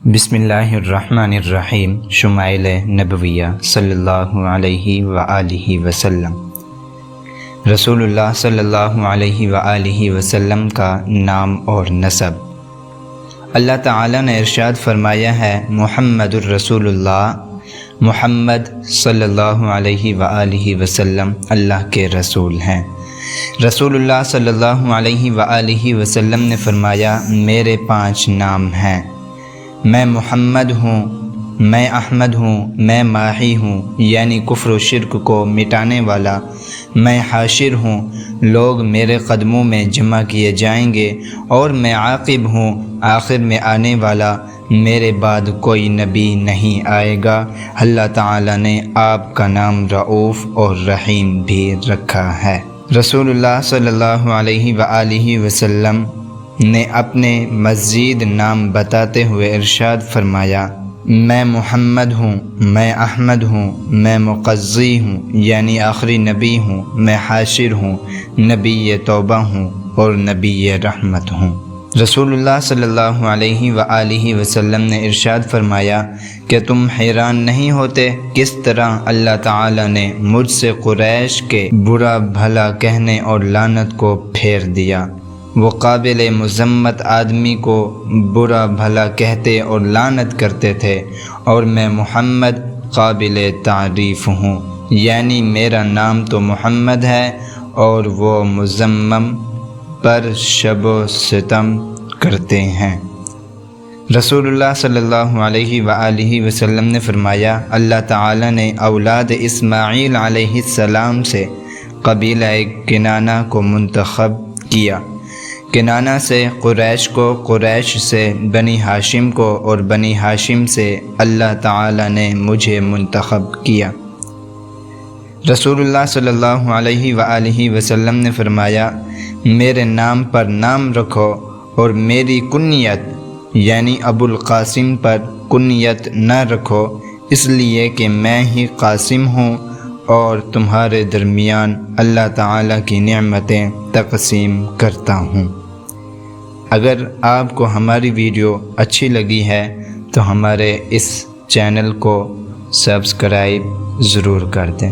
بسم اللہ الرحمن الرحیم۔ شمائل نبویہ صلی اللہ علیہ وآلہ وسلم۔ رسول اللہ صلی اللہ علیہ وآلہ وسلم کا نام اور نسب۔ اللہ تعالیٰ نے ارشاد فرمایا ہے، محمد الرسول اللہ، محمد صلی اللہ علیہ وآلہ وسلم اللہ کے رسول ہیں۔ رسول اللہ صلی اللہ علیہ وآلہ وسلم نے فرمایا، میرے 5 نام ہیں، میں محمد ہوں، میں احمد ہوں، میں ماحی ہوں یعنی کفر و شرک کو مٹانے والا، میں حاشر ہوں، لوگ میرے قدموں میں جمع کیے جائیں گے، اور میں عاقب ہوں، آخر میں آنے والا، میرے بعد کوئی نبی نہیں آئے گا۔ اللہ تعالیٰ نے آپ کا نام رؤوف اور رحیم بھی رکھا ہے۔ رسول اللہ صلی اللہ علیہ وآلہ وسلم نے اپنے مزید نام بتاتے ہوئے ارشاد فرمایا، میں محمد ہوں، میں احمد ہوں، میں مقضی ہوں یعنی آخری نبی ہوں، میں حاشر ہوں، نبی توبہ ہوں اور نبی رحمت ہوں۔ رسول اللہ صلی اللہ علیہ وآلہ وسلم نے ارشاد فرمایا کہ تم حیران نہیں ہوتے کس طرح اللہ تعالیٰ نے مجھ سے قریش کے برا بھلا کہنے اور لعنت کو پھیر دیا۔ وہ قابل مذمت آدمی کو برا بھلا کہتے اور لعنت کرتے تھے، اور میں محمد قابل تعریف ہوں، یعنی میرا نام تو محمد ہے اور وہ مذمم پر شب و ستم کرتے ہیں۔ رسول اللہ صلی اللہ علیہ وآلہ وسلم نے فرمایا، اللہ تعالیٰ نے اولاد اسماعیل علیہ السلام سے قبیلہ کنانہ کو منتخب کیا، کنانہ سے قریش کو، قریش سے بنی ہاشم کو، اور بنی ہاشم سے اللہ تعالیٰ نے مجھے منتخب کیا۔ رسول اللہ صلی اللہ علیہ وآلہ وسلم نے فرمایا، میرے نام پر نام رکھو اور میری کنیت یعنی ابو القاسم پر کنیت نہ رکھو، اس لیے کہ میں ہی قاسم ہوں اور تمہارے درمیان اللہ تعالیٰ کی نعمتیں تقسیم کرتا ہوں۔ اگر آپ کو ہماری ویڈیو اچھی لگی ہے تو ہمارے اس چینل کو سبسکرائب ضرور کر دیں۔